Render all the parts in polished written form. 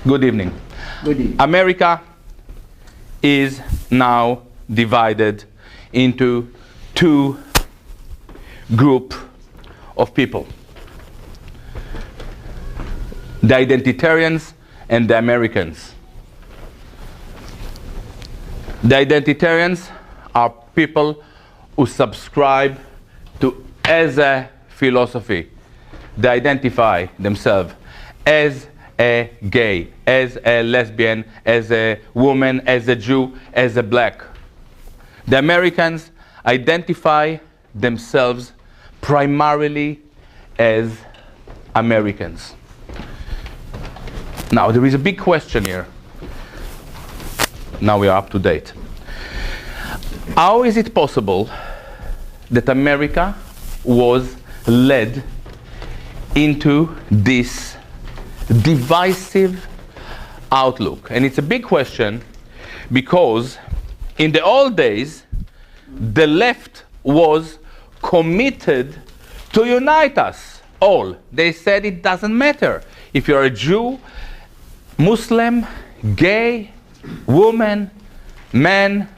Good evening. Good evening. America is now divided into two groups of people. The identitarians and the Americans. The identitarians are people who subscribe to as a philosophy. They identify themselves as a gay, as a lesbian, as a woman, as a Jew, as a black. The Americans identify themselves primarily as Americans. Now, there is a big question here. Now we are up to date. How is it possible that America was led into this divisive outlook? And it's a big question because in the old days, the left was committed to unite us all. They said it doesn't matter if you're a Jew, Muslim, gay, woman, man,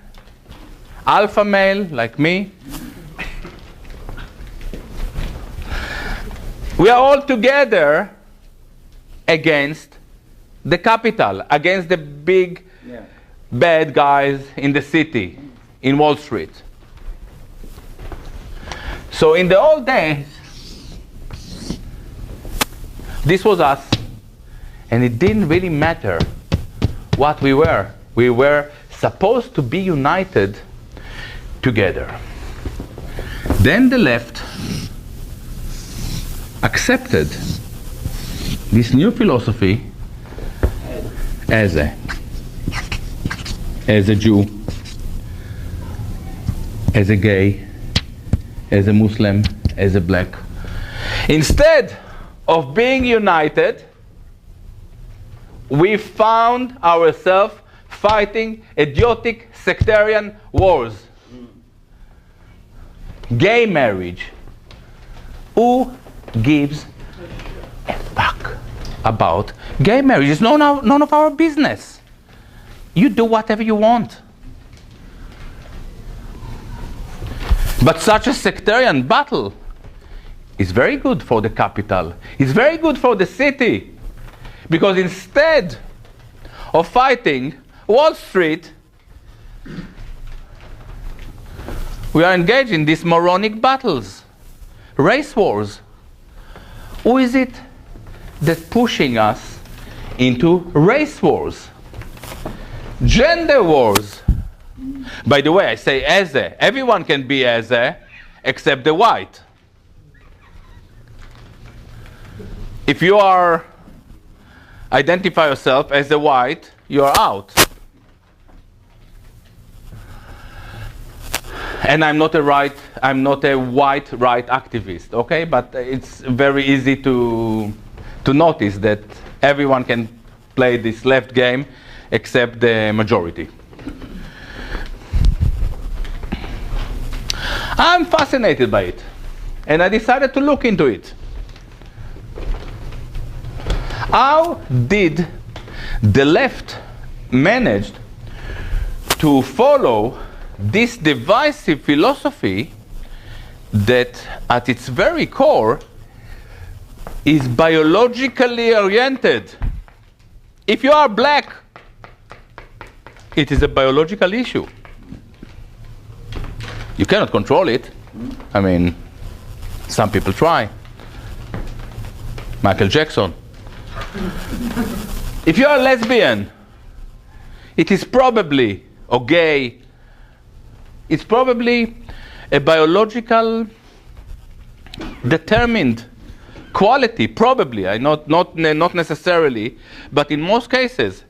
alpha male like me. We are all together against the capital, against the big bad guys in the city, in Wall Street. So in the old days, this was us, and it didn't really matter what we were. We were supposed to be united together. Then the left accepted this new philosophy as a Jew, as a gay, as a Muslim, as a black. Instead of being united, we found ourselves fighting idiotic sectarian wars. Gay marriage. Who gives a fuck about gay marriage? It's none of our business. You do whatever you want. But such a sectarian battle is very good for the capital. It's very good for the city. Because instead of fighting Wall Street, we are engaged in these moronic battles, race wars. Who is it that's pushing us into race wars? Gender wars. By the way, I say as a. Everyone can be as a, except the white. If you identify yourself as a white, you are out. And I'm not a white right activist, okay? But it's very easy to notice that everyone can play this left game except the majority. I'm fascinated by it, and I decided to look into it. How did the left manage to follow this divisive philosophy that at its very core is biologically oriented? If you are black, it is a biological issue. You cannot control it. I mean, some people try. Michael Jackson. If you are a lesbian, it is probably, or gay, it's probably a biological determined quality, probably, not necessarily, but in most cases.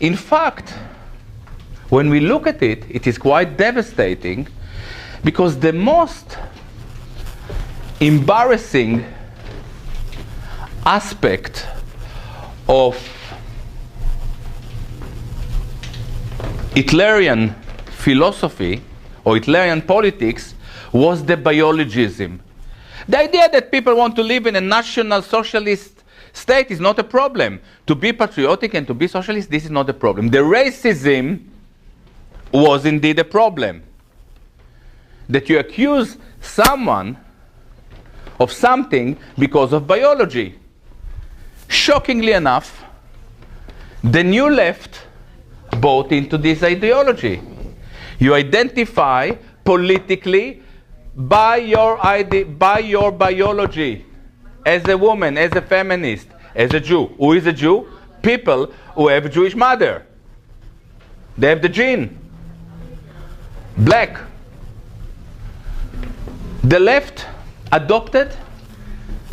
In fact, when we look at it, it is quite devastating, because the most embarrassing aspect of Hitlerian philosophy or Hitlerian politics was the biologism. The idea that people want to live in a national socialist state is not a problem. To be patriotic and to be socialist, this is not a problem. The racism was indeed a problem. That you accuse someone of something because of biology. Shockingly enough, the new left bought into this ideology. You identify politically by your biology, as a woman, as a feminist, as a Jew. Who is a Jew? People who have a Jewish mother. They have the gene. Black. The left adopted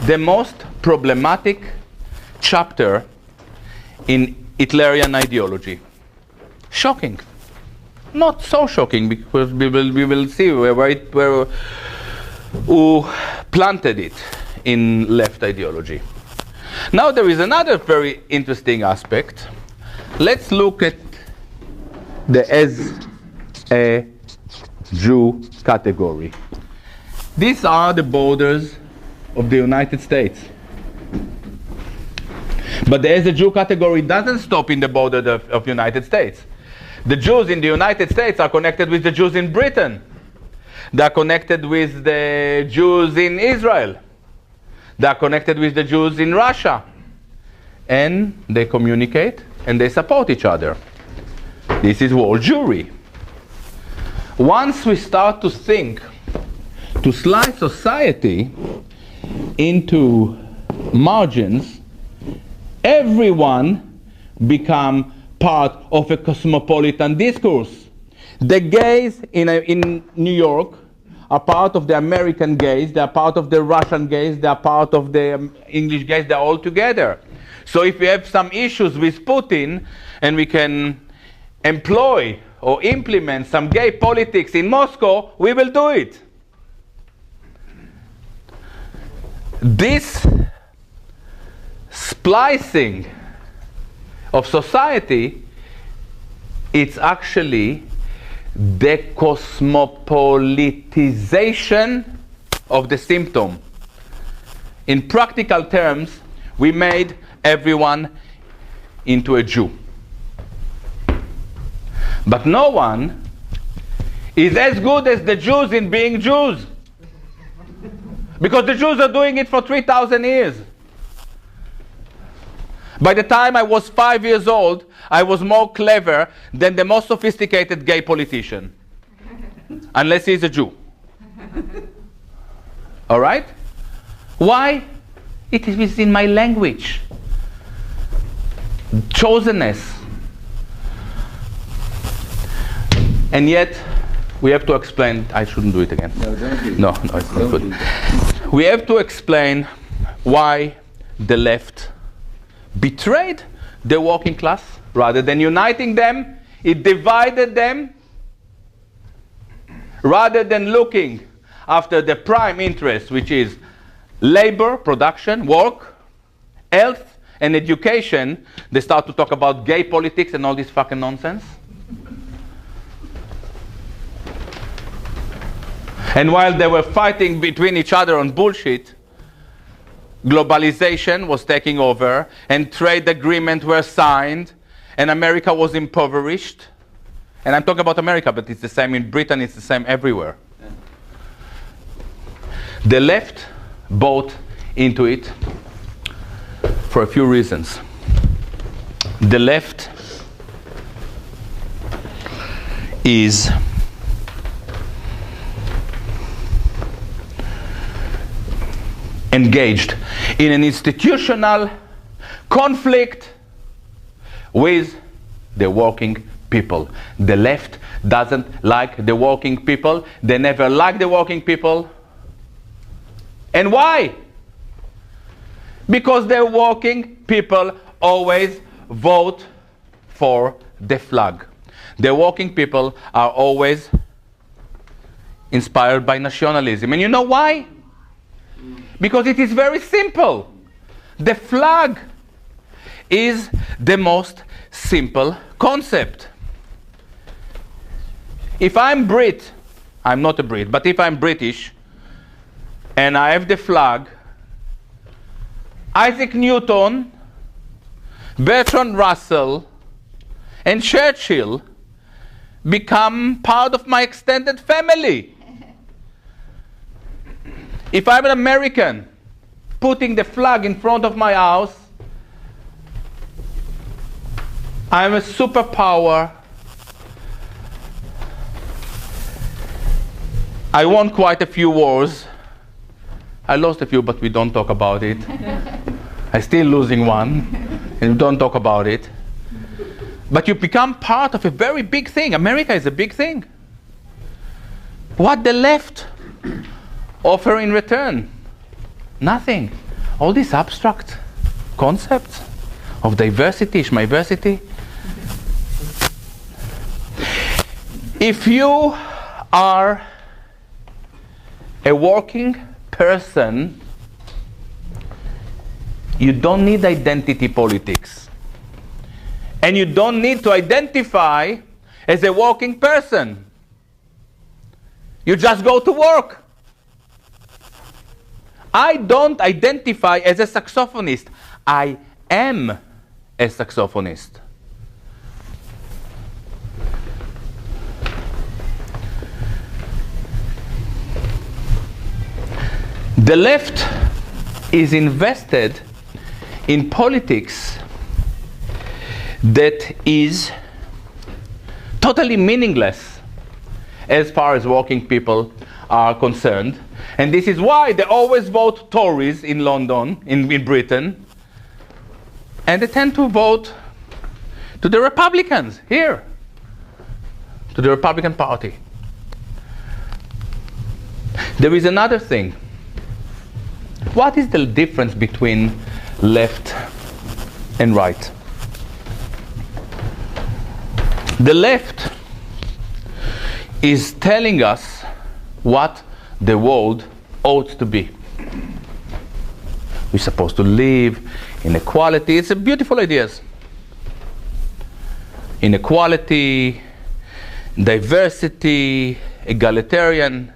the most problematic chapter in Hitlerian ideology. Shocking. Not so shocking, because we will see who planted it in left ideology. Now there is another very interesting aspect. Let's look at the as a Jew category. These are the borders of the United States. But the as a Jew category doesn't stop in the border of the United States. The Jews in the United States are connected with the Jews in Britain. They are connected with the Jews in Israel. They are connected with the Jews in Russia. And they communicate and they support each other. This is world Jewry. Once we start to think, to slice society into margins, everyone become part of a cosmopolitan discourse. The gays in New York are part of the American gays, they are part of the Russian gays, they are part of the English gays, they are all together. So if we have some issues with Putin and we can employ or implement some gay politics in Moscow, we will do it. This splicing of society, it's actually the cosmopolitization of the symptom. In practical terms, we made everyone into a Jew. But no one is as good as the Jews in being Jews. Because the Jews are doing it for 3,000 years. By the time I was 5 years old, I was more clever than the most sophisticated gay politician. Unless he's a Jew. All right? Why? It is in my language. Chosenness. And yet, we have to explain. I shouldn't do it again. No, don't do it. No, it's not good. We have to explain why the left betrayed the working class. Rather than uniting them, it divided them. Rather than looking after the prime interest, which is labor, production, work, health, and education, they start to talk about gay politics and all this fucking nonsense. And while they were fighting between each other on bullshit, globalization was taking over, and trade agreements were signed, and America was impoverished. And I'm talking about America, but it's the same in Britain, it's the same everywhere. Yeah. The left bought into it for a few reasons. The left is engaged in an institutional conflict with the working people. The left doesn't like the working people. They never liked the working people. And why? Because the working people always vote for the flag. The working people are always inspired by nationalism. And you know why? Because it is very simple. The flag is the most simple concept. If I'm Brit, I'm not a Brit, but if I'm British and I have the flag, Isaac Newton, Bertrand Russell, and Churchill become part of my extended family. If I'm an American putting the flag in front of my house, I'm a superpower. I won quite a few wars. I lost a few, but we don't talk about it. I'm still losing one, and we don't talk about it. But you become part of a very big thing. America is a big thing. What the left offer in return? Nothing. All these abstract concepts of diversity, schmiversity. If you are a working person, you don't need identity politics. And you don't need to identify as a working person. You just go to work. I don't identify as a saxophonist. I am a saxophonist. The left is invested in politics that is totally meaningless as far as working people are concerned. And this is why they always vote Tories in London, in Britain, and they tend to vote to the Republicans here, to the Republican Party. There is another thing. What is the difference between left and right? The left is telling us what the world ought to be. We're supposed to live in equality. It's a beautiful ideas. Inequality, diversity, egalitarian.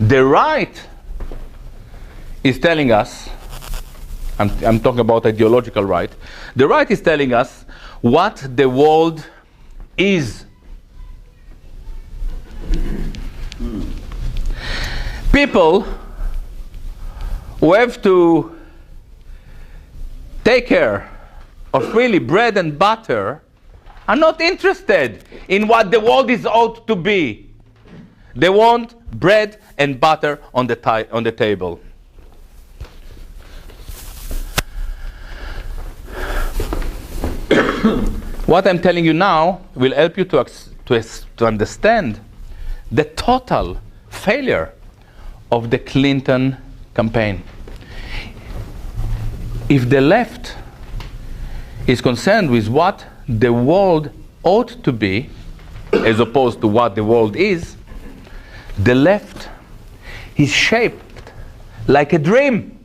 The right is telling us, I'm talking about ideological right, the right is telling us what the world is. People who have to take care of really bread and butter are not interested in what the world is ought to be. They want bread and butter on the table. What I'm telling you now will help you to understand the total failure of the Clinton campaign. If the left is concerned with what the world ought to be, as opposed to what the world is, the left is shaped like a dream.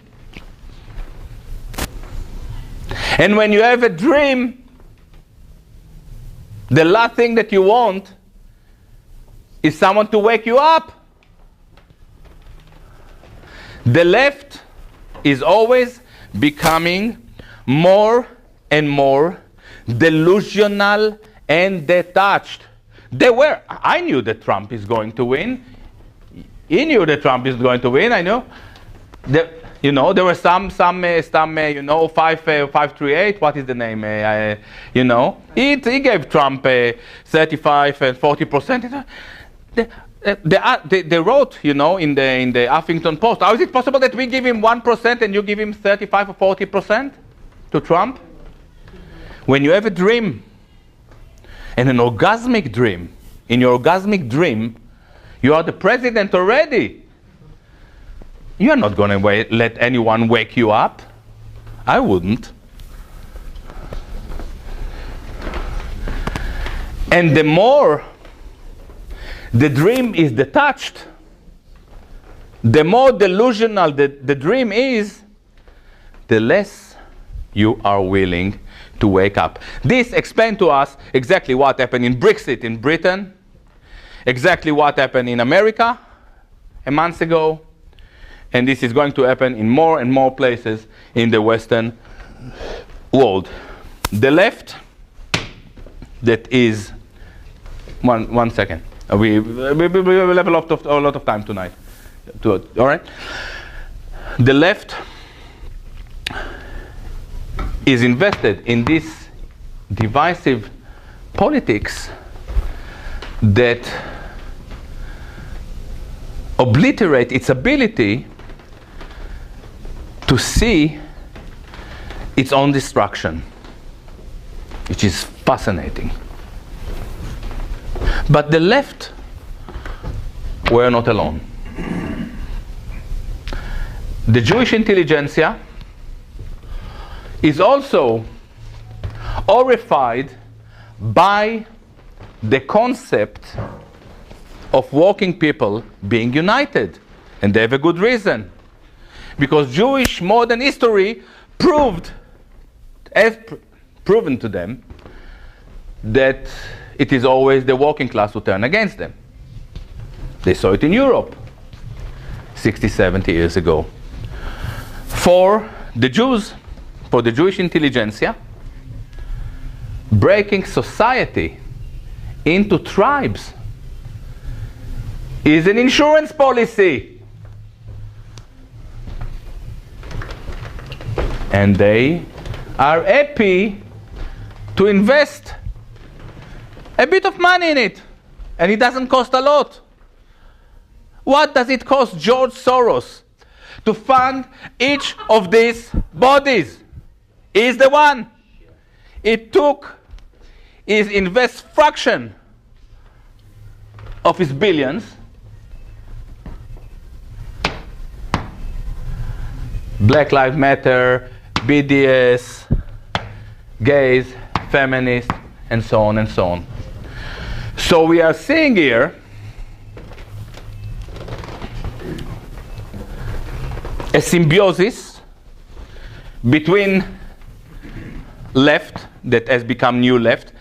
And when you have a dream, the last thing that you want is someone to wake you up. The left is always becoming more and more delusional and detached. I knew that Trump is going to win. He knew that Trump is going to win. I know. There were some 538. What is the name? He gave Trump 35 and 40%. They wrote, in the Huffington Post, how is it possible that we give him 1% and you give him 35 or 40% to Trump? When you have a dream, and an orgasmic dream, in your orgasmic dream, you are the president already. You are not going to let anyone wake you up. I wouldn't. And the more the dream is detached, the more delusional the dream is, the less you are willing to wake up. This explains to us exactly what happened in Brexit in Britain, exactly what happened in America a month ago, And this is going to happen in more and more places in the Western world. The left, that is, one second. We will have a lot of time tonight. All right? The left is invested in this divisive politics that obliterate its ability to see its own destruction, which is fascinating. But the left were not alone. The Jewish intelligentsia is also horrified by the concept of working people being united. And they have a good reason. Because Jewish modern history has proven to them that it is always the working class who turn against them. They saw it in Europe 60, 70 years ago. For the Jews, for the Jewish intelligentsia, breaking society into tribes is an insurance policy. And they are happy to invest a bit of money in it. And it doesn't cost a lot. What does it cost George Soros to fund each of these bodies? He's the one. It invest fraction of his billions. Black Lives Matter, BDS, gays, feminists, and so on and so on. So we are seeing here a symbiosis between left, that has become new left,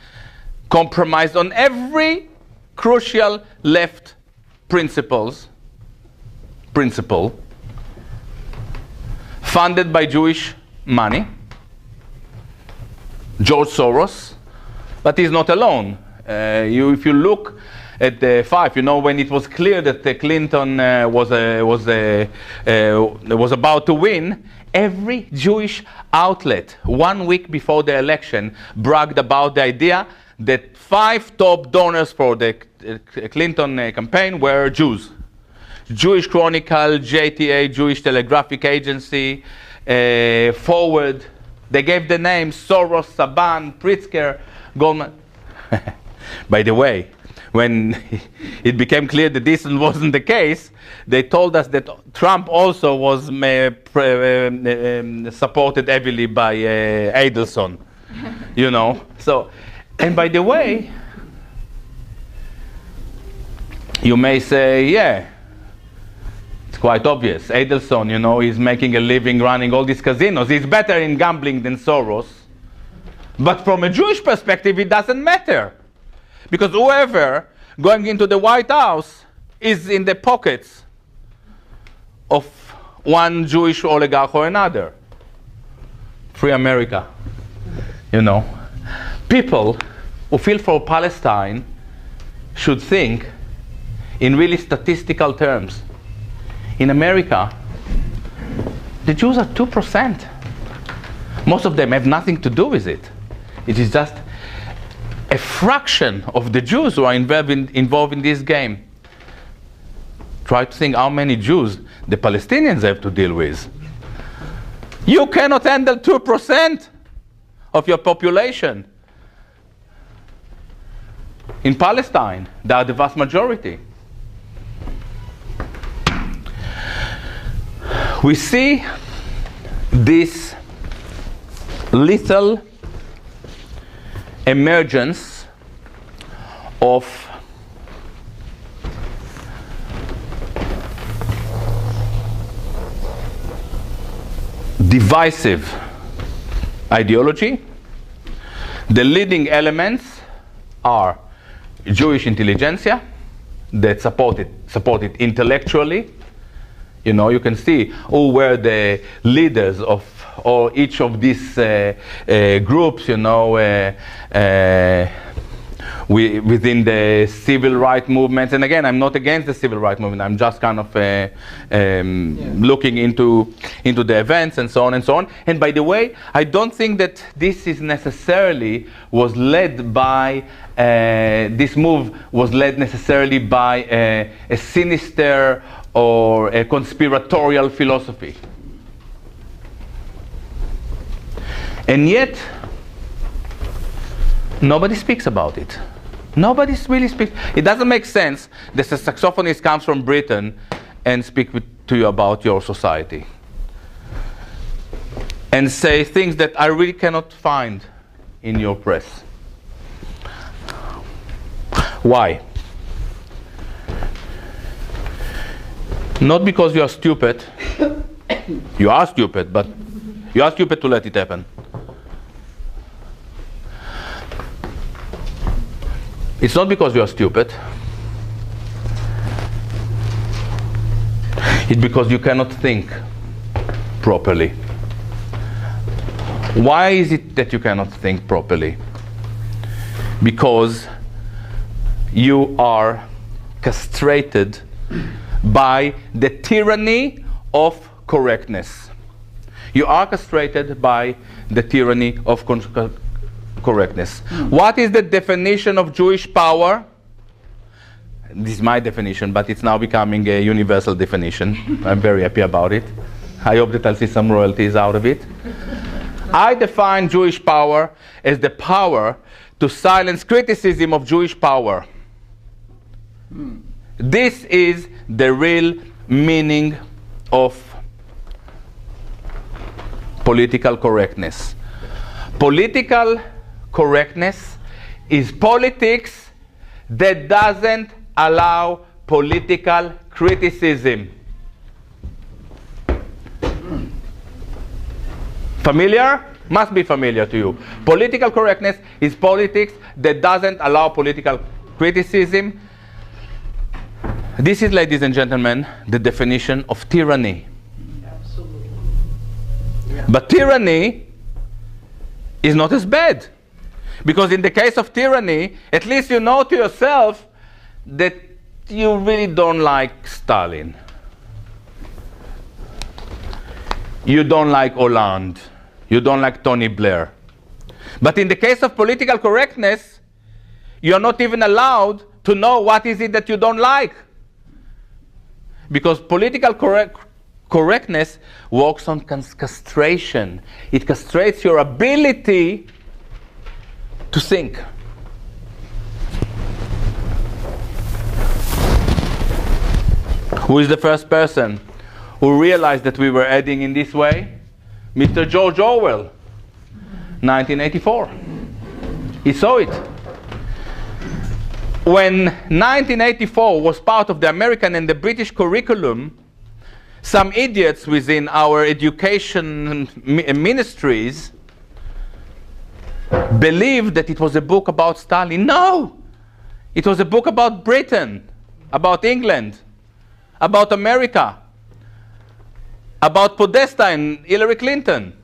compromised on every crucial left principle, funded by Jewish money, George Soros, but he's not alone. If you look at the five, when it was clear that Clinton was about to win, every Jewish outlet 1 week before the election bragged about the idea that 5 top donors for the Clinton campaign were Jews. Jewish Chronicle, JTA, Jewish Telegraphic Agency, Forward. They gave the names Soros, Saban, Pritzker, Goldman. By the way, when it became clear that this wasn't the case, they told us that Trump also was supported heavily by Adelson. So, and by the way, you may say, yeah, it's quite obvious. Adelson, he's making a living running all these casinos. He's better in gambling than Soros. But from a Jewish perspective, it doesn't matter. Because whoever going into the White House is in the pockets of one Jewish oligarch or another. Free America. People who feel for Palestine should think in really statistical terms. In America, the Jews are 2%. Most of them have nothing to do with it. It is just a fraction of the Jews who are involved in this game. Try to think how many Jews the Palestinians have to deal with. You cannot handle 2% of your population. In Palestine, they are the vast majority. We see this lethal emergence of divisive ideology. The leading elements are Jewish intelligentsia that support it intellectually, You know, you can see who were the leaders of or each of these groups, you know, within the civil rights movement. And again, I'm not against the civil rights movement. I'm just kind of looking into the events and so on and so on. And by the way, I don't think that this is necessarily was led by this move was led necessarily by a sinister or a conspiratorial philosophy. And yet, nobody speaks about it. Nobody really speaks. It doesn't make sense that a saxophonist comes from Britain and speaks to you about your society and say things that I really cannot find in your press. Why? Not because you are stupid. You are stupid, but you are stupid to let it happen. It's not because you are stupid. It's because you cannot think properly. Why is it that you cannot think properly? Because you are castrated by the tyranny of correctness. You are castrated by the tyranny of correctness. What is the definition of Jewish power? This is my definition, but it's now becoming a universal definition. I'm very happy about it. I hope that I'll see some royalties out of it. I define Jewish power as the power to silence criticism of Jewish power. This is the real meaning of political correctness. Political correctness is politics that doesn't allow political criticism. Familiar? Must be familiar to you. Political correctness is politics that doesn't allow political criticism. This is, ladies and gentlemen, the definition of tyranny. Absolutely. Yeah. But tyranny is not as bad. Because in the case of tyranny, at least you know to yourself that you really don't like Stalin. You don't like Hollande. You don't like Tony Blair. But in the case of political correctness, you're not even allowed to know what is it that you don't like. Because political correctness works on castration. It castrates your ability to think. Who is the first person who realized that we were heading in this way? Mr. George Orwell, 1984. He saw it. When 1984 was part of the American and the British curriculum, some idiots within our education ministries believed that it was a book about Stalin. No! It was a book about Britain, about England, about America, about Podesta and Hillary Clinton,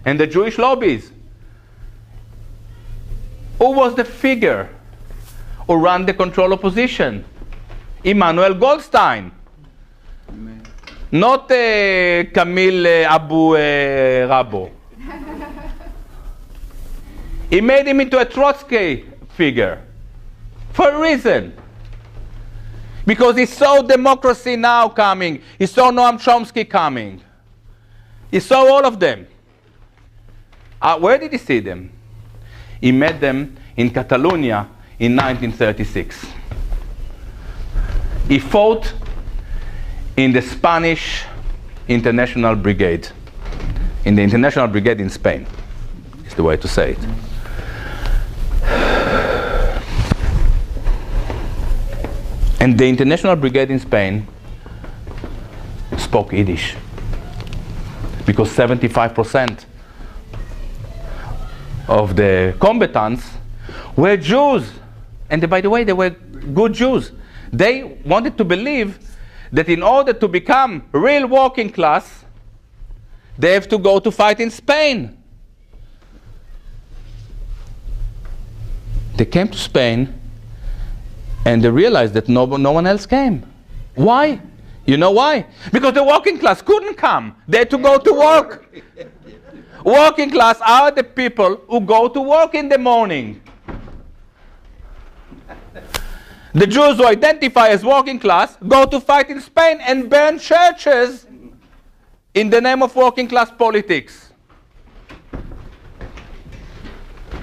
and the Jewish lobbies. Who was the figure who ran the control opposition? Immanuel Goldstein. Amen. Not Camille Abu Rabo. He made him into a Trotsky figure for a reason. Because he saw democracy now coming. He saw Noam Chomsky coming. He saw all of them. Where did he see them? He met them in Catalonia in 1936. He fought in the Spanish International Brigade. In the International Brigade in Spain, is the way to say it. And the International Brigade in Spain spoke Yiddish. Because 75% of the combatants were Jews. And by the way, they were good Jews. They wanted to believe that in order to become real working class, they have to go to fight in Spain. They came to Spain, and they realized that no one else came. Why? You know why? Because the working class couldn't come. They had to go to work. Working class are the people who go to work in the morning. The Jews who identify as working class go to fight in Spain and burn churches in the name of working class politics.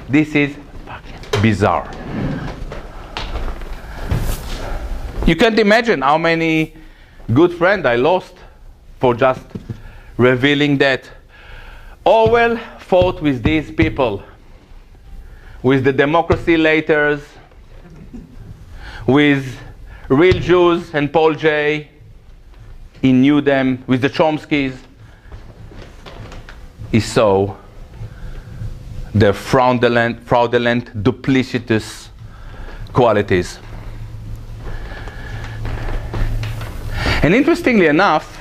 This is fucking bizarre. You can't imagine how many good friends I lost for just revealing that. Orwell fought with these people, with the democracy laters, with real Jews and Paul Jay. He knew them, with the Chomskys. He saw their fraudulent, duplicitous qualities. And interestingly enough,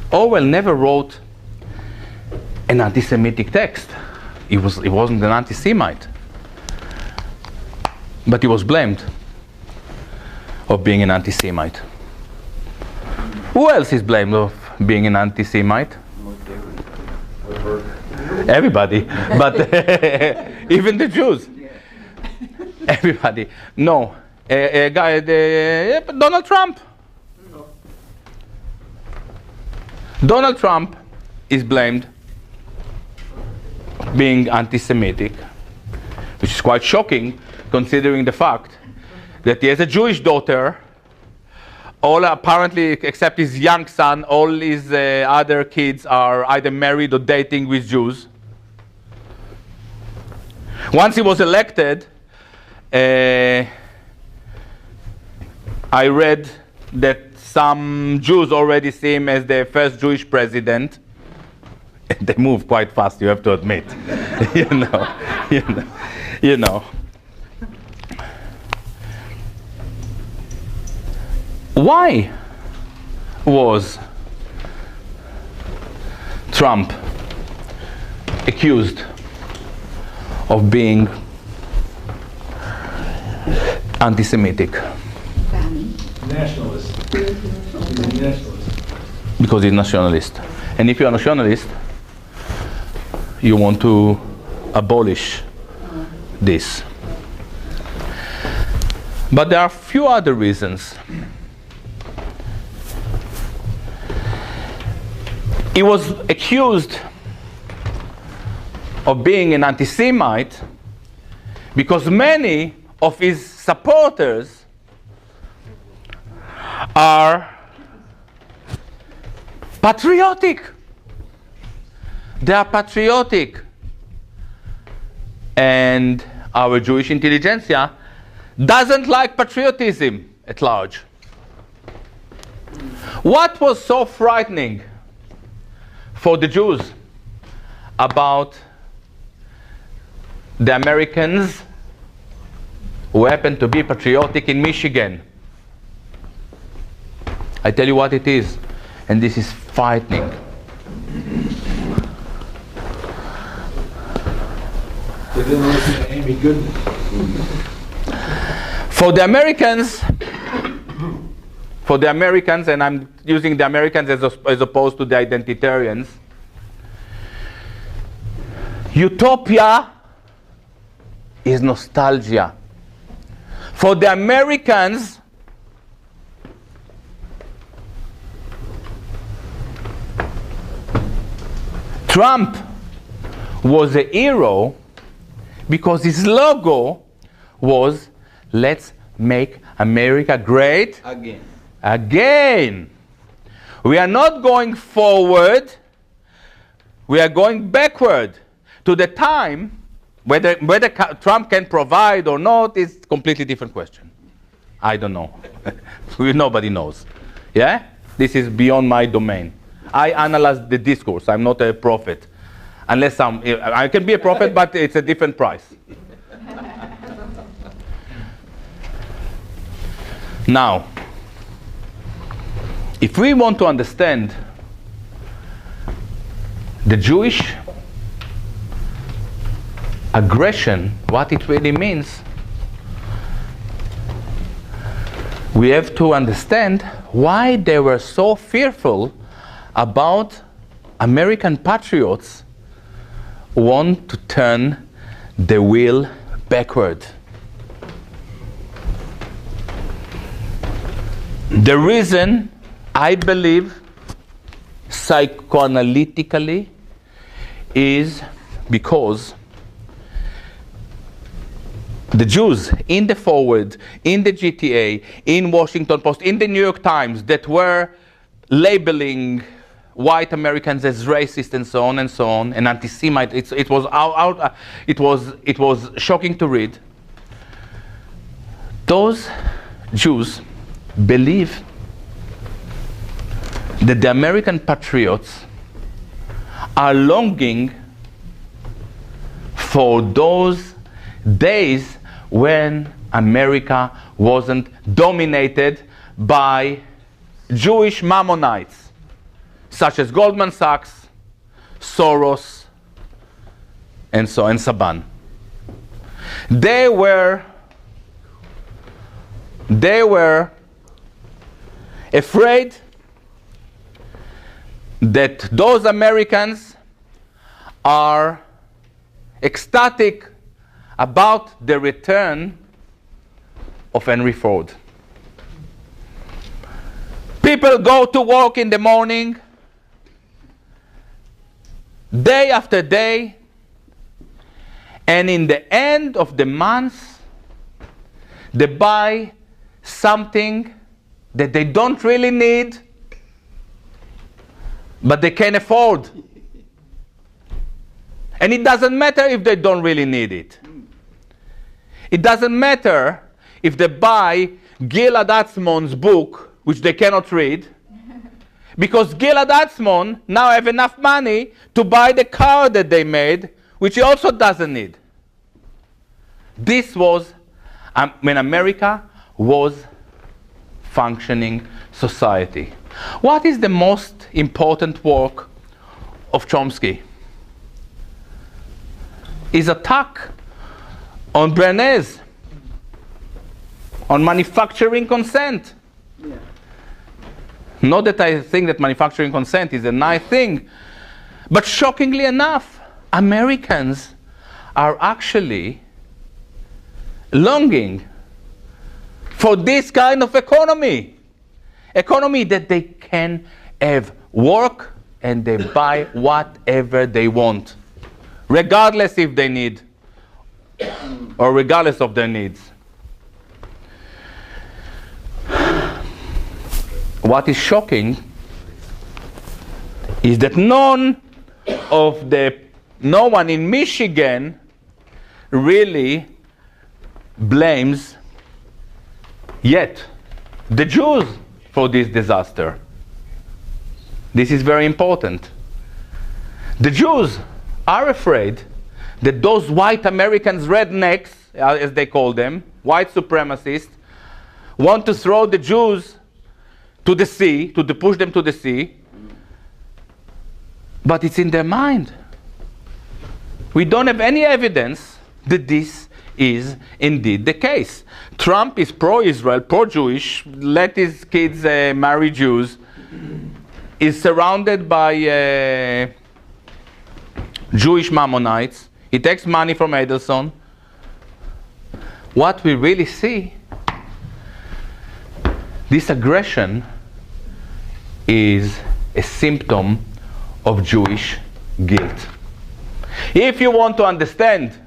Orwell never wrote an anti-Semitic text. He wasn't an anti-Semite. But he was blamed of being an anti-Semite. Who else is blamed of being an anti-Semite? Everybody. But even the Jews. Everybody. No. Donald Trump. Donald Trump is blamed of being anti-Semitic, which is quite shocking considering the fact that he has a Jewish daughter. All apparently, except his young son, all his other kids are either married or dating with Jews. Once he was elected, I read that some Jews already see him as the first Jewish president. They move quite fast, you have to admit. you know. Why was Trump accused of being anti-Semitic? Nationalist. He's a nationalist. Because he's nationalist. And if you're a nationalist, you want to abolish this. But there are a few other reasons. He was accused of being an anti-Semite because many of his supporters are patriotic. They are patriotic. And our Jewish intelligentsia doesn't like patriotism at large. What was so frightening for the Jews about the Americans who happen to be patriotic in Michigan? I tell you what it is, and this is frightening. They didn't listen to Amy Goodman. For the Americans, and I'm using the Americans as opposed to the identitarians, utopia is nostalgia. For the Americans, Trump was a hero because his logo was "Let's make America great again." We are not going forward, we are going backward to the time. Whether Trump can provide or not is a completely different question. I don't know. Nobody knows. Yeah? This is beyond my domain. I analyze the discourse. I'm not a prophet. Unless I can be a prophet, but it's a different price. Now, if we want to understand the Jewish aggression, what it really means, we have to understand why they were so fearful about American patriots who want to turn the wheel backward. The reason, I believe, psychoanalytically, is because the Jews in the Forward, in the GTA, in Washington Post, in the New York Times, that were labeling white Americans as racist and so on and anti-Semite, it was shocking to read. Those Jews believe that the American patriots are longing for those days when America wasn't dominated by Jewish Mammonites, such as Goldman Sachs, Soros, and so on, Saban. They were afraid that those Americans are ecstatic about the return of Henry Ford. People go to work in the morning, day after day, and in the end of the month, they buy something that they don't really need, but they can afford. And it doesn't matter if they don't really need it. It doesn't matter if they buy Gilad Atzmon's book, which they cannot read, because Gilad Atzmon now have enough money to buy the car that they made, which he also doesn't need. This was when America was functioning society. What is the most important work of Chomsky? His attack on Bernays, on manufacturing consent. Yeah. Not that I think that manufacturing consent is a nice thing, but shockingly enough, Americans are actually longing for this kind of economy. Economy that they can have work and they buy whatever they want, regardless if they need or regardless of their needs. What is shocking is that no one in Michigan really blames yet the Jews for this disaster. This is very important. The Jews are afraid that those white Americans, rednecks, as they call them, white supremacists, want to throw the Jews to the sea, to push them to the sea, but it's in their mind. We don't have any evidence that this is indeed the case. Trump is pro-Israel, pro-Jewish, let his kids marry Jews, is surrounded by Jewish Mammonites. He takes money from Edelson. What we really see, this aggression is a symptom of Jewish guilt. If you want to understand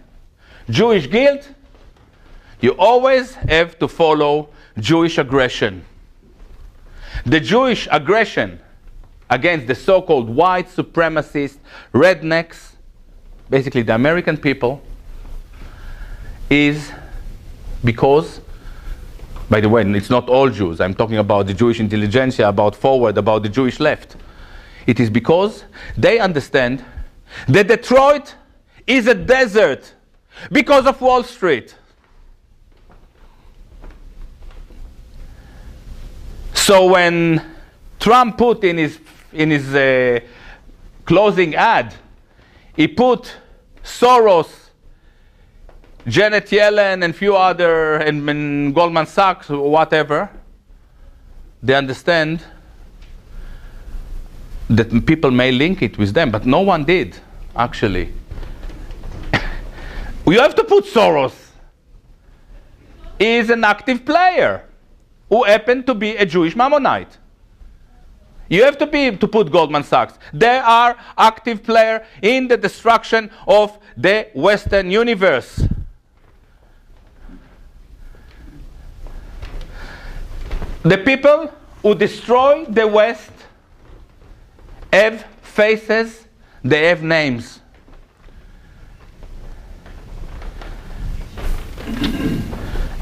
Jewish guilt, you always have to follow Jewish aggression. The Jewish aggression against the so-called white supremacist rednecks, basically the American people, is because, by the way, it's not all Jews. I'm talking about the Jewish intelligentsia, about Forward, about the Jewish left. It is because they understand that Detroit is a desert because of Wall Street. So when Trump put in his closing ad, he put Soros, Janet Yellen, and few other, and Goldman Sachs, or whatever, they understand that people may link it with them, but no one did, actually. You have to put Soros. He is an active player who happened to be a Jewish Mammonite. You have to put Goldman Sachs. They are active player in the destruction of the Western universe. The people who destroy the West have faces, they have names.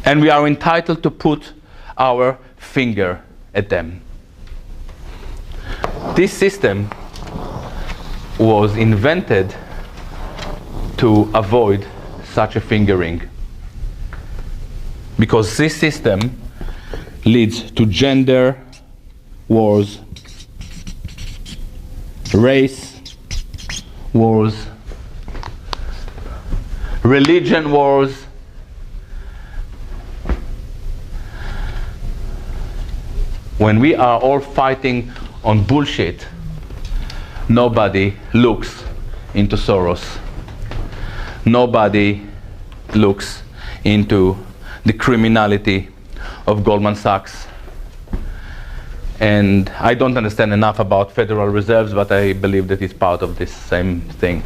And we are entitled to put our finger at them. This system was invented to avoid such a fingering, because this system leads to gender wars, race wars, religion wars, when we are all fighting on bullshit. Nobody looks into Soros. Nobody looks into the criminality of Goldman Sachs. And I don't understand enough about Federal Reserves, but I believe that it's part of this same thing.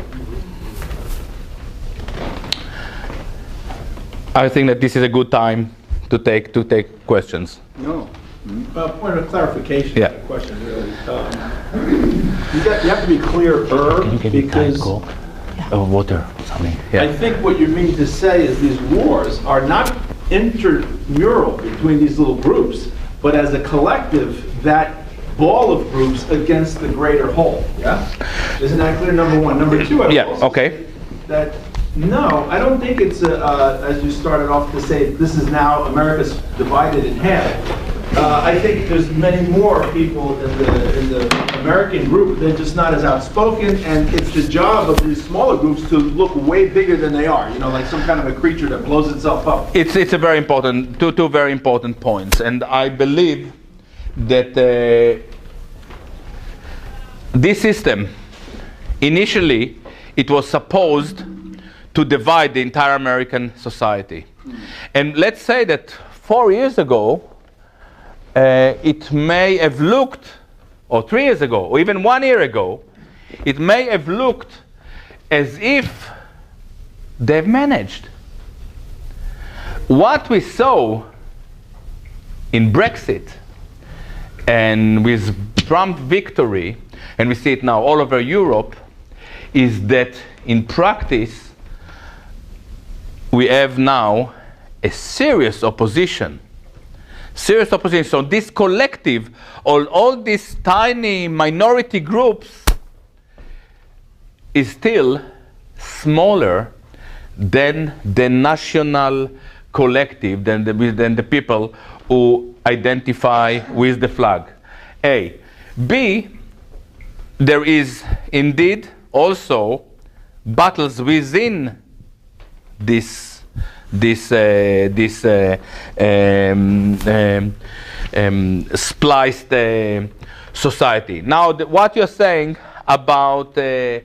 I think that this is a good time to take questions. No. Point of clarification. Yeah. To the question, really. You have to be clearer because water or something. Yeah. I think what you mean to say is these wars are not intramural between these little groups, but as a collective, that ball of groups against the greater whole. Yeah? Isn't that clear? Number one. Number two, I would also say that no, I don't think it's as you started off to say, this is now America's divided in half. I think there's many more people in the American group. They're just not as outspoken, and it's the job of these smaller groups to look way bigger than they are. You know, like some kind of a creature that blows itself up. It's a very important two very important points, and I believe that this system initially it was supposed to divide the entire American society, and let's say that 4 years ago. It may have looked, or 3 years ago, or even 1 year ago, it may have looked as if they've managed. What we saw in Brexit and with Trump victory, and we see it now all over Europe, is that in practice we have now a serious opposition. Serious opposition. So this collective, all these tiny minority groups, is still smaller than the national collective, than the people who identify with the flag. A. B. There is indeed also battles within this spliced society. Now, what you're saying about the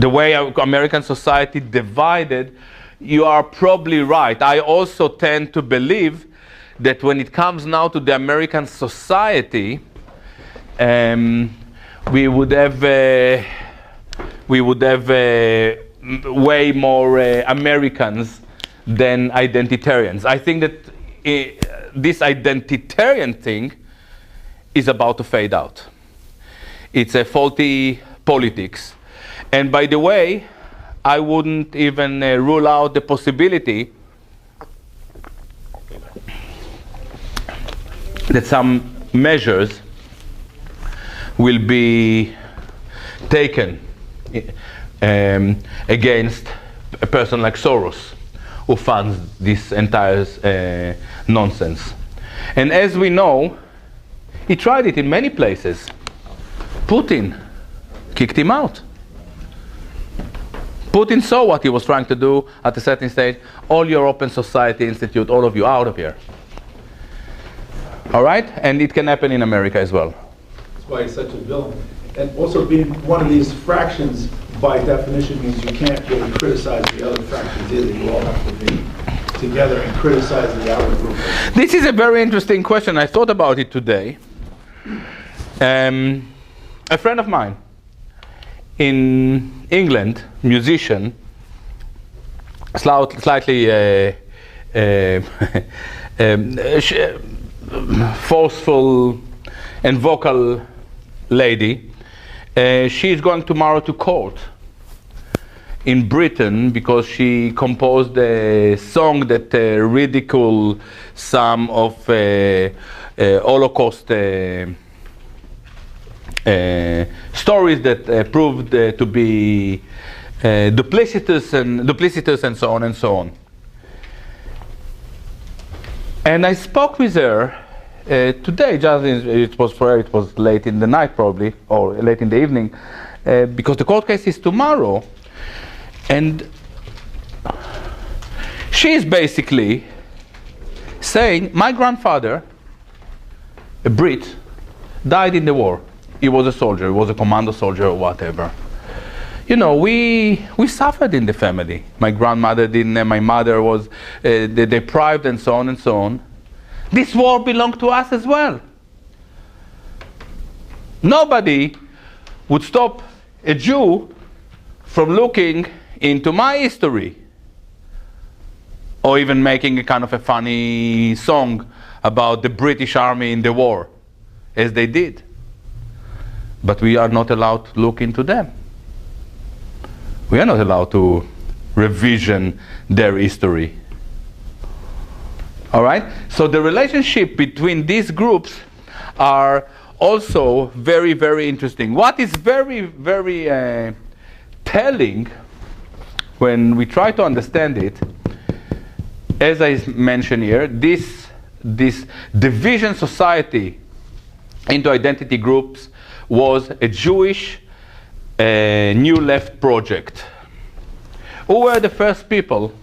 way American society divided, you are probably right. I also tend to believe that when it comes now to the American society, we would have way more Americans than identitarians. I think that this identitarian thing is about to fade out. It's a faulty politics. And by the way, I wouldn't even rule out the possibility that some measures will be taken against a person like Soros, who funds this entire nonsense. And as we know, he tried it in many places. Putin kicked him out. Putin saw what he was trying to do at a certain stage. All your Open Society Institute, all of you out of here. All right? And it can happen in America as well. That's why he's such a villain. And also being one of these fractions, by definition, means you can't really criticize the other fractions either. You all have to be together and criticize the outer group. This is a very interesting question. I thought about it today. A friend of mine in England, musician, slightly forceful and vocal lady. She's going tomorrow to court in Britain because she composed a song that ridiculed some of Holocaust stories that proved to be duplicitous and so on and so on. And I spoke with her today, it was for her, it was late in the night probably, or late in the evening, because the court case is tomorrow. And she's basically saying, my grandfather, a Brit, died in the war. He was a soldier, he was a commando soldier or whatever. You know, we suffered in the family. My grandmother didn't, my mother was deprived and so on and so on. This war belonged to us as well. Nobody would stop a Jew from looking into my history or even making a kind of a funny song about the British Army in the war, as they did. But we are not allowed to look into them. We are not allowed to revision their history. All right? So the relationship between these groups are also very, very interesting. What is very, very telling when we try to understand it, as I mentioned here, this division society into identity groups was a Jewish New Left project. Who were the first people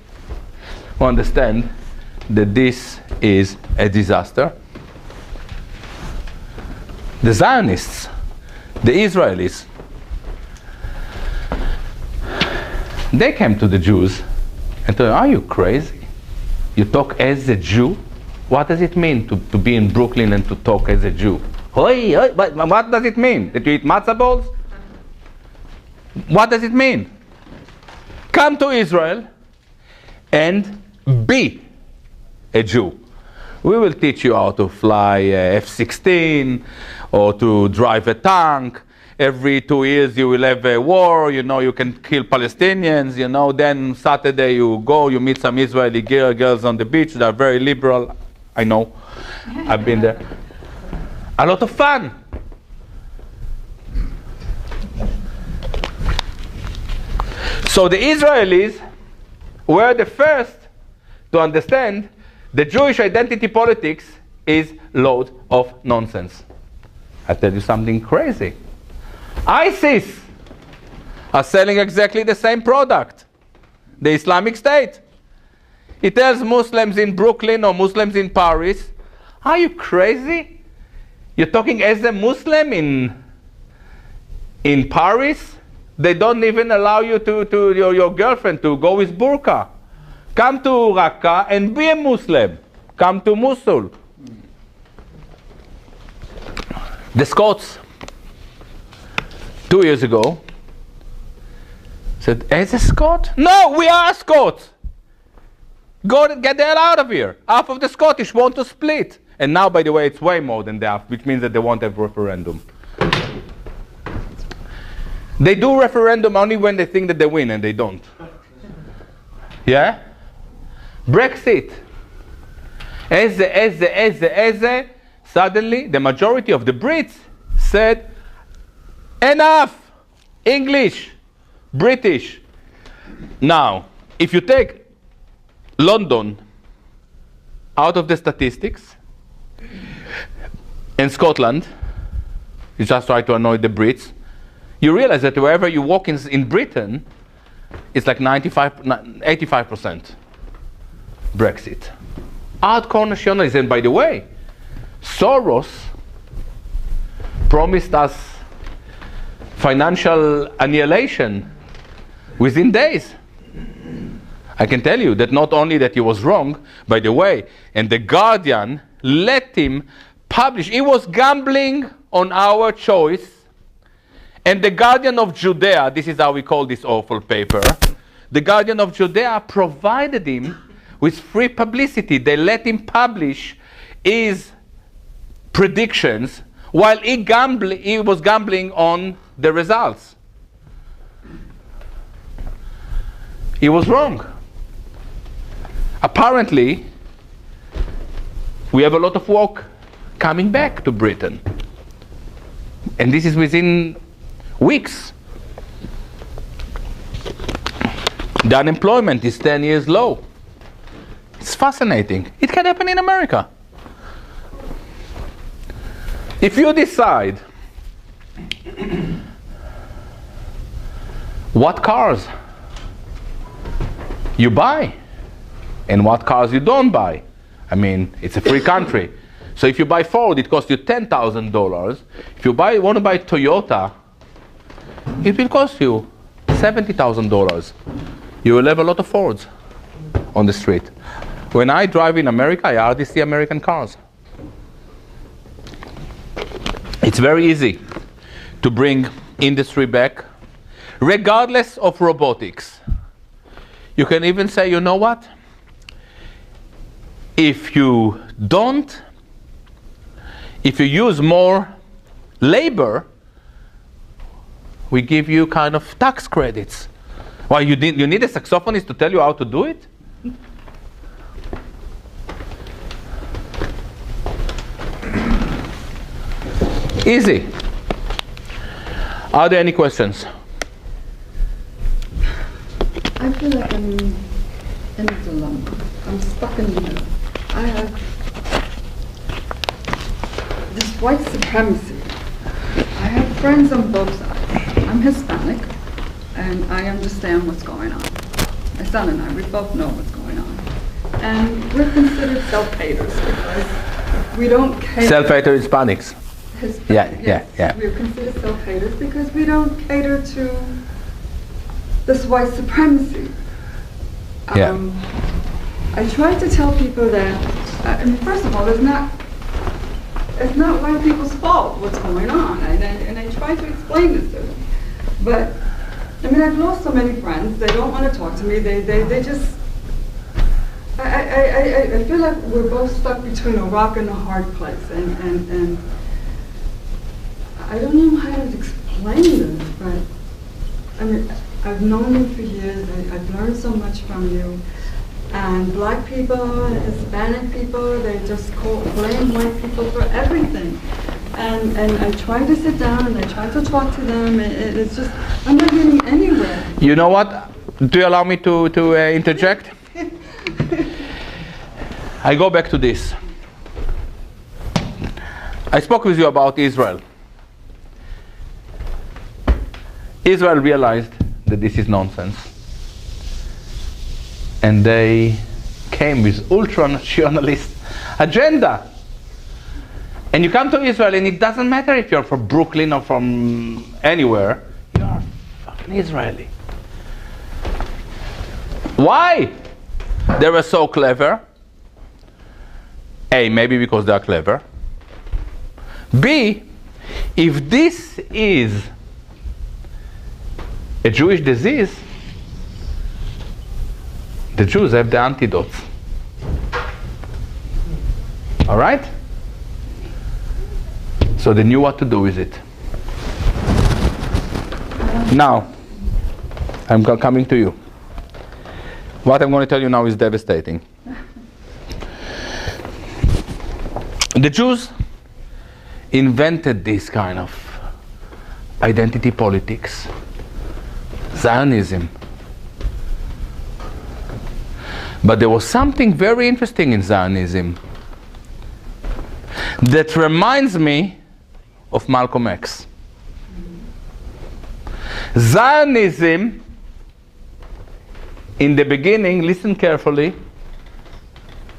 who understand that this is a disaster? The Zionists, the Israelis. They came to the Jews and told them, are you crazy? You talk as a Jew? What does it mean to be in Brooklyn and to talk as a Jew? But what does it mean? That you eat matzah balls? What does it mean? Come to Israel and be a Jew. We will teach you how to fly a F-16 or to drive a tank. Every 2 years you will have a war, you know, you can kill Palestinians, you know, then Saturday you go, you meet some Israeli girls on the beach, they are very liberal. I know, I've been there. A lot of fun. So the Israelis were the first to understand that Jewish identity politics is load of nonsense. I tell you something crazy. ISIS are selling exactly the same product. The Islamic State. It tells Muslims in Brooklyn or Muslims in Paris, are you crazy? You're talking as a Muslim in Paris? They don't even allow you to your girlfriend to go with burqa. Come to Raqqa and be a Muslim. Come to Mosul. The Scots, 2 years ago, said, as a Scot? No, we are Scots. Get the hell out of here. Half of the Scottish want to split. And now, by the way, it's way more than that, which means that they won't have referendum. They do referendum only when they think that they win, and they don't. Yeah? Brexit. Suddenly, the majority of the Brits said, enough! English, British. Now, if you take London out of the statistics, and Scotland, you just try to annoy the Brits, you realize that wherever you walk in Britain, it's like 85% Brexit. Hardcore nationalism. And by the way, Soros promised us financial annihilation within days. I can tell you that not only that he was wrong, by the way, and the Guardian let him publish. He was gambling on our choice. And the Guardian of Judea, this is how we call this awful paper, the Guardian of Judea provided him with free publicity. They let him publish his predictions while he was gambling on the results. He was wrong. Apparently, we have a lot of work coming back to Britain. And this is within weeks. The unemployment is 10 years low. It's fascinating. It can happen in America. If you decide what cars you buy and what cars you don't buy, I mean, it's a free country. So if you buy Ford, it costs you $10,000. If you want to buy Toyota, it will cost you $70,000. You will have a lot of Fords on the street. When I drive in America, I hardly see American cars. It's very easy to bring industry back, regardless of robotics. You can even say, you know what? If you use more labor, we give you kind of tax credits. Why, you need a saxophonist to tell you how to do it? Easy. Are there any questions? I feel like I'm in a dilemma. I'm stuck in the middle. I have this white supremacy. I have friends on both sides. I'm Hispanic, and I understand what's going on. My son and I, we both know what's going on. And we're considered self-haters because we don't cater. Self-hater Hispanics. Yeah. We're considered self-haters because we don't cater to this white supremacy. I try to tell people that, I mean, first of all, it's not white people's fault what's going on, and I try to explain this to them. But, I mean, I've lost so many friends. They don't want to talk to me. They just, I feel like we're both stuck between a rock and a hard place, and I don't know how to explain this, but, I mean, I've known you for years. I've learned so much from you. And black people, Hispanic people, they just blame white people for everything. And I try to sit down and I try to talk to them. It's just, I'm not getting anywhere. You know what? Do you allow me to interject? I go back to this. I spoke with you about Israel. Israel realized that this is nonsense. And they came with ultra-nationalist agenda. And you come to Israel and it doesn't matter if you're from Brooklyn or from anywhere, you're fucking Israeli. Why? They were so clever. A, maybe because they are clever. B, if this is a Jewish disease, the Jews have the antidotes. All right? So they knew what to do with it. Now, I'm coming to you. What I'm going to tell you now is devastating. The Jews invented this kind of identity politics, Zionism. But there was something very interesting in Zionism that reminds me of Malcolm X. Zionism, in the beginning, listen carefully,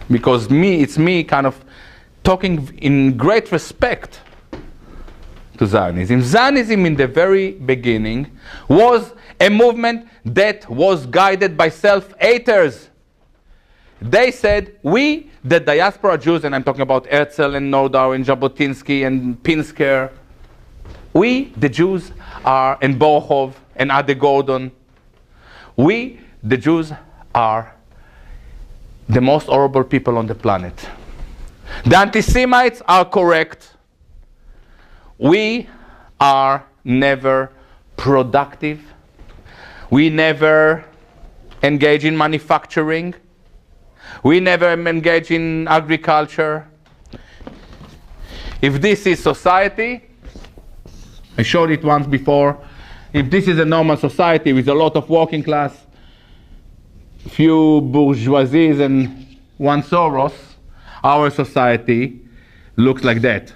because it's me kind of talking in great respect to Zionism. Zionism in the very beginning was a movement that was guided by self-haters. They said, we, the diaspora Jews, and I'm talking about Herzl and Nordau and Jabotinsky and Pinsker, we, the Jews, are, and Borchov and Ade Gordon, we, the Jews, are the most horrible people on the planet. The anti-Semites are correct. We are never productive. We never engage in manufacturing. We never engage in agriculture. If this is society, I showed it once before, if this is a normal society with a lot of working class, few bourgeoisies and one Soros, our society looks like that.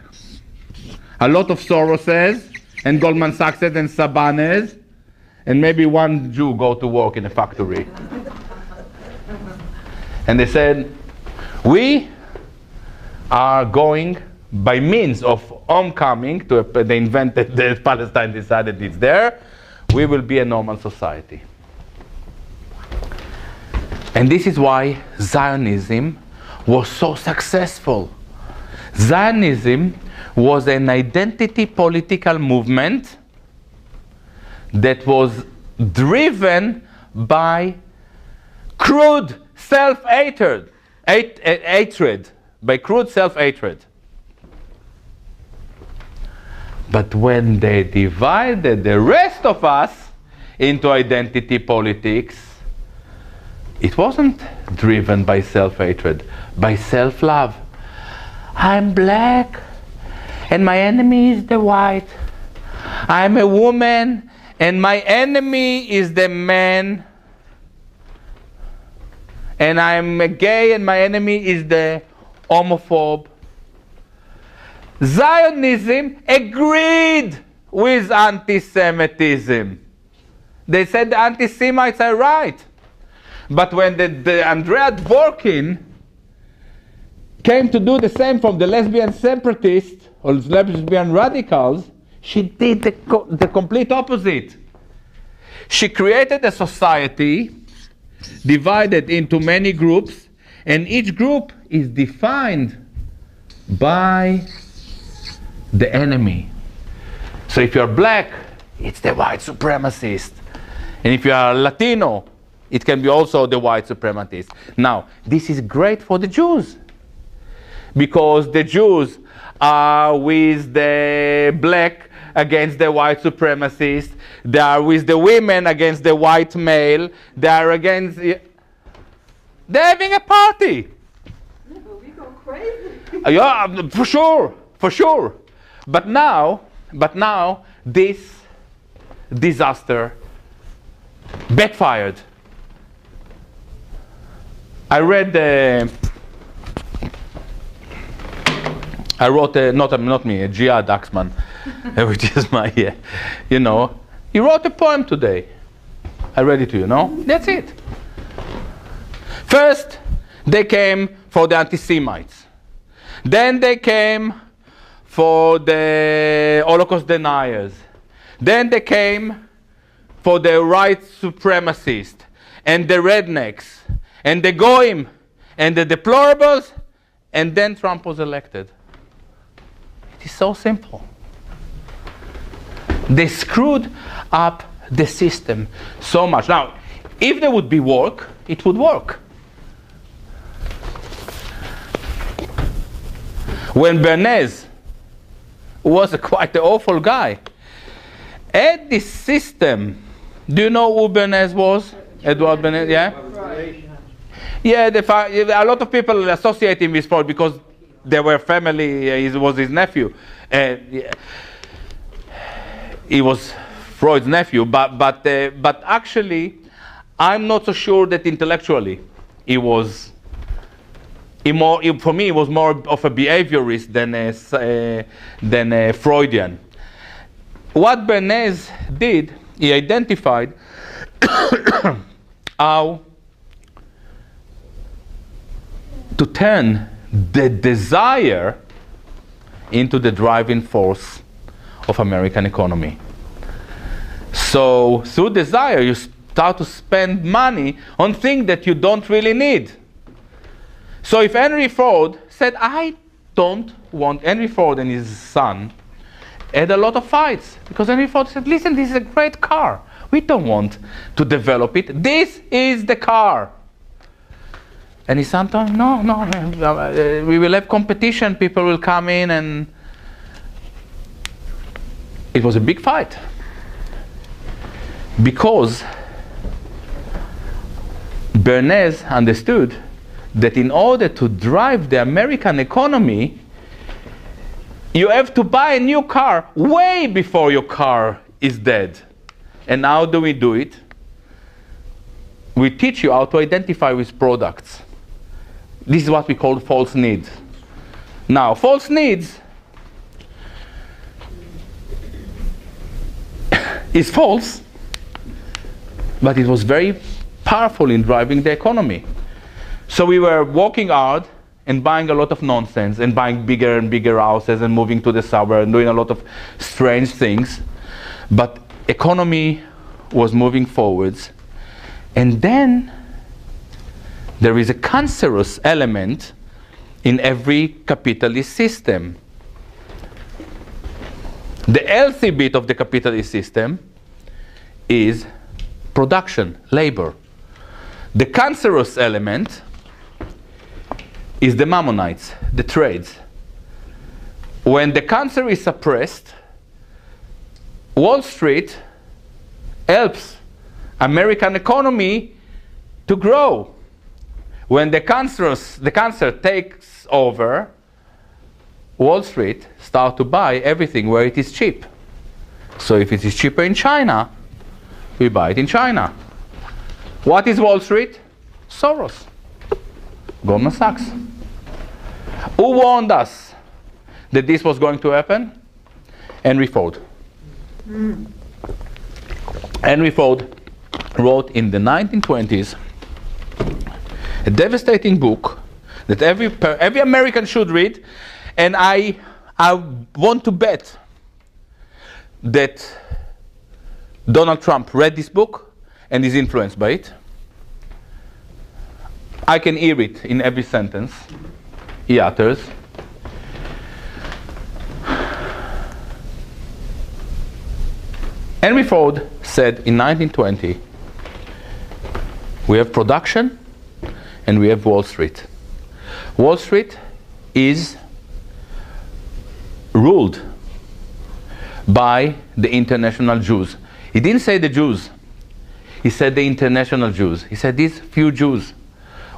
A lot of Soroses and Goldman Sachses and Sabanes, and maybe one Jew go to work in a factory. And they said, we are going by means of homecoming, they invented, Palestine decided it's there, we will be a normal society. And this is why Zionism was so successful. Zionism was an identity political movement that was driven by crude self-hatred, by crude self-hatred. But when they divided the rest of us into identity politics, it wasn't driven by self-hatred, by self-love. I'm black, and my enemy is the white. I'm a woman, and my enemy is the man. And I'm a gay, and my enemy is the homophobe. Zionism agreed with anti-Semitism. They said the anti-Semites are right. But when the Andrea Dworkin came to do the same from the lesbian separatists or lesbian radicals, she did the complete opposite. She created a society divided into many groups, and each group is defined by the enemy. So if you're black, it's the white supremacist. And if you are Latino, it can be also the white supremacist. Now, this is great for the Jews, because the Jews are with the black against the white supremacist. They are with the women against the white male. They are against... They're having a party. Yeah, but we go crazy. Yeah, for sure, for sure. But now, this disaster backfired. I wrote not me, Gilad Atzmon, which is my, he wrote a poem today. I read it to you, no? That's it. First, they came for the anti-Semites. Then they came for the Holocaust deniers. Then they came for the white supremacists and the rednecks and the goyim and the deplorables, and then Trump was elected. It is so simple. They screwed up the system so much. Now, if there would be work, it would work. When Bernays, who was quite an awful guy, had this system, do you know who Bernays was? Edward Bernays, yeah? Right. Yeah, a lot of people associate him with Freud because they were family, he was his nephew. He was Freud's nephew, but actually, I'm not so sure that intellectually for me, it was more of a behaviorist than a Freudian. What Bernays did, he identified how to turn the desire into the driving force of American economy. So through desire, you start to spend money on things that you don't really need. So if Henry Ford said, I don't want, Henry Ford and his son had a lot of fights, because Henry Ford said, listen, this is a great car. We don't want to develop it. This is the car. And his son told him, no, we will have competition. People will come in, and it was a big fight. Because Bernays understood that in order to drive the American economy, you have to buy a new car way before your car is dead. And how do we do it? We teach you how to identify with products. This is what we call false needs. Now, false needs is false, but it was very powerful in driving the economy. So we were working hard and buying a lot of nonsense and buying bigger and bigger houses and moving to the suburbs and doing a lot of strange things. But economy was moving forwards. And then there is a cancerous element in every capitalist system. The healthy bit of the capitalist system is production, labor. The cancerous element is the Mammonites, the trades. When the cancer is suppressed, Wall Street helps American economy to grow. When the cancer takes over, Wall Street starts to buy everything where it is cheap. So if it is cheaper in China, we buy it in China. What is Wall Street? Soros, Goldman Sachs. Who warned us that this was going to happen? Henry Ford. Henry Ford wrote in the 1920s a devastating book that every American should read, and I want to bet that Donald Trump read this book and is influenced by it. I can hear it in every sentence he utters. Henry Ford said in 1920, we have production and we have Wall Street. Wall Street is ruled by the international Jews. He didn't say the Jews. He said the international Jews. He said these few Jews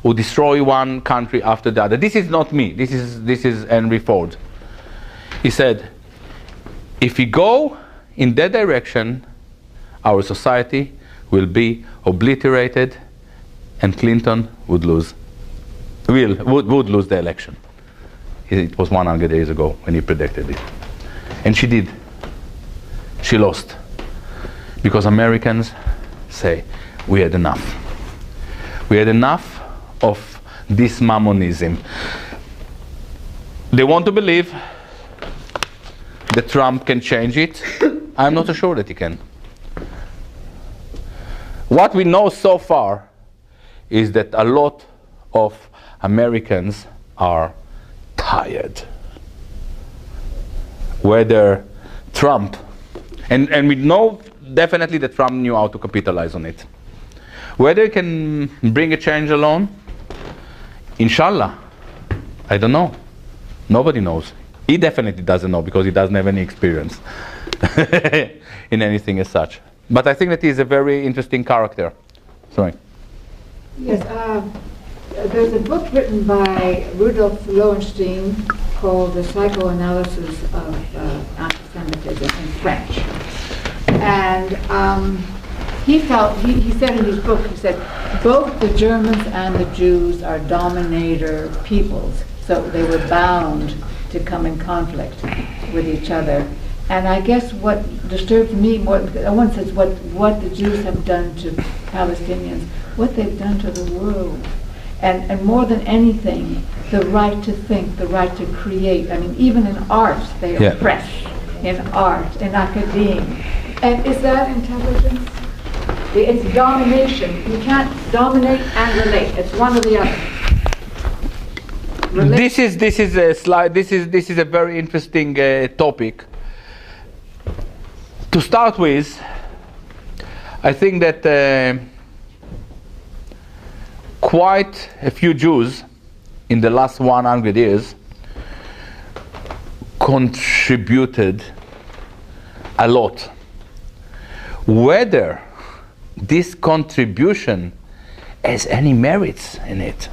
who destroy one country after the other. This is not me. This is Henry Ford. He said, if we go in that direction, our society will be obliterated, and Clinton would lose the election. It was 100 days ago when he predicted it. And she did. She lost. Because Americans say, we had enough. We had enough of this mammonism. They want to believe that Trump can change it. I'm not so sure that he can. What we know so far is that a lot of Americans are tired. Whether Trump, and we know definitely that Trump knew how to capitalize on it. Whether he can bring a change alone, inshallah, I don't know. Nobody knows. He definitely doesn't know because he doesn't have any experience in anything as such. But I think that he's a very interesting character. Sorry. Yes, there's a book written by Rudolf Lowenstein called The Psychoanalysis of Anti-Semitism in French. And he felt, he said in his book, he said, both the Germans and the Jews are dominator peoples, so they were bound to come in conflict with each other. And I guess what disturbs me more, one says what the Jews have done to Palestinians, what they've done to the world. And more than anything, the right to think, the right to create. I mean, even in art, they oppress. In art, in academia. And is that intelligence? It's domination. You can't dominate and relate. It's one or the other. This is a slide. This is a very interesting topic. To start with, I think that quite a few Jews in the last 100 years contributed a lot. Whether this contribution has any merits in it.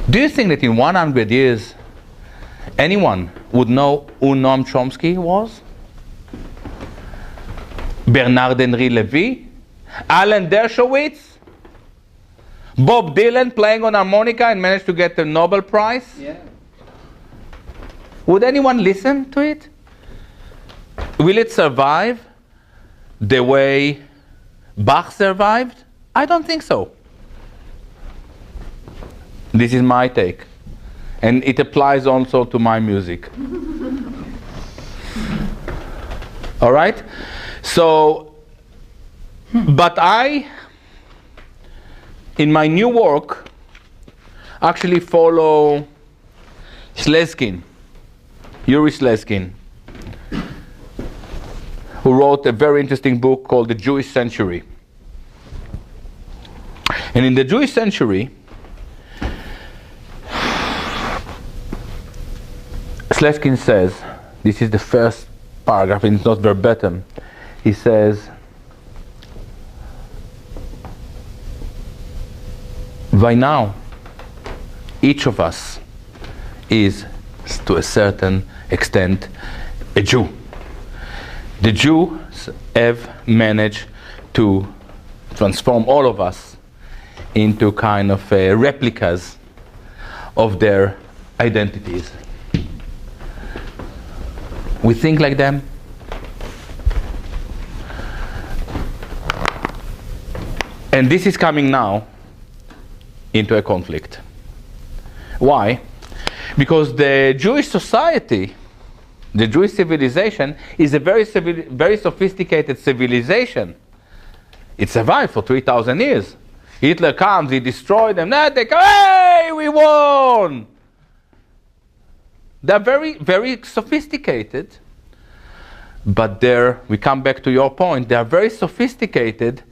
Do you think that in 100 years anyone would know who Noam Chomsky was? Bernard-Henri Lévy? Alan Dershowitz? Bob Dylan playing on harmonica and managed to get the Nobel Prize? Yeah. Would anyone listen to it? Will it survive the way Bach survived? I don't think so. This is my take. And it applies also to my music. All right? So, but I, in my new work, actually follow Slezkin, Yuri Slezkin, who wrote a very interesting book called The Jewish Century. And in the Jewish Century, Slezkin says, this is the first paragraph, and it's not verbatim. He says, by now, each of us is, to a certain extent, a Jew. The Jews have managed to transform all of us into kind of replicas of their identities. We think like them. And this is coming now into a conflict. Why? Because the Jewish society, the Jewish civilization, is a very sophisticated civilization. It survived for 3,000 years. Hitler comes, he destroyed them. Now they come, hey, we won! They're very, very sophisticated. But we come back to your point, they are very sophisticated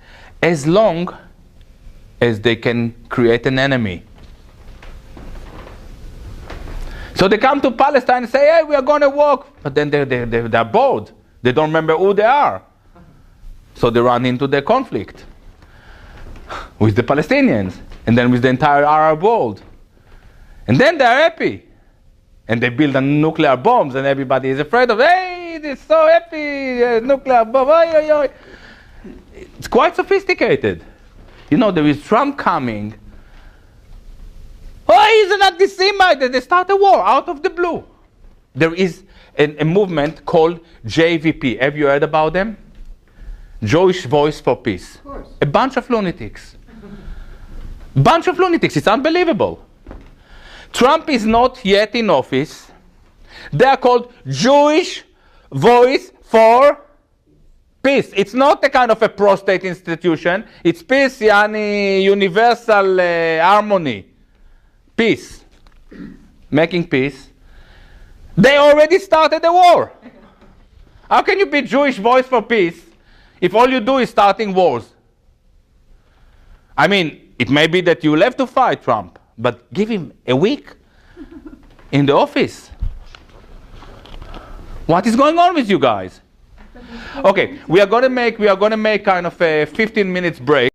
as long as they can create an enemy. So they come to Palestine and say, hey, we are going to walk. But then they're bored. They don't remember who they are. So they run into the conflict with the Palestinians and then with the entire Arab world. And then they're happy. And they build nuclear bombs and everybody is afraid of, hey, it's so happy, nuclear bomb, oi, oi, oi. It's quite sophisticated. You know, there is Trump coming. Oh, he's an anti-Semite. They start a war out of the blue. There is a movement called JVP. Have you heard about them? Jewish Voice for Peace. Of course. A bunch of lunatics. Bunch of lunatics. It's unbelievable. Trump is not yet in office. They are called Jewish Voice for Peace. It's not a kind of a prostate institution. It's peace, yani universal harmony. Peace. Making peace. They already started the war. How can you be Jewish Voice for Peace if all you do is starting wars? I mean, it may be that you'll have to fight Trump, but give him a week in the office. What is going on with you guys? Okay, we are going to make kind of a 15 minutes break.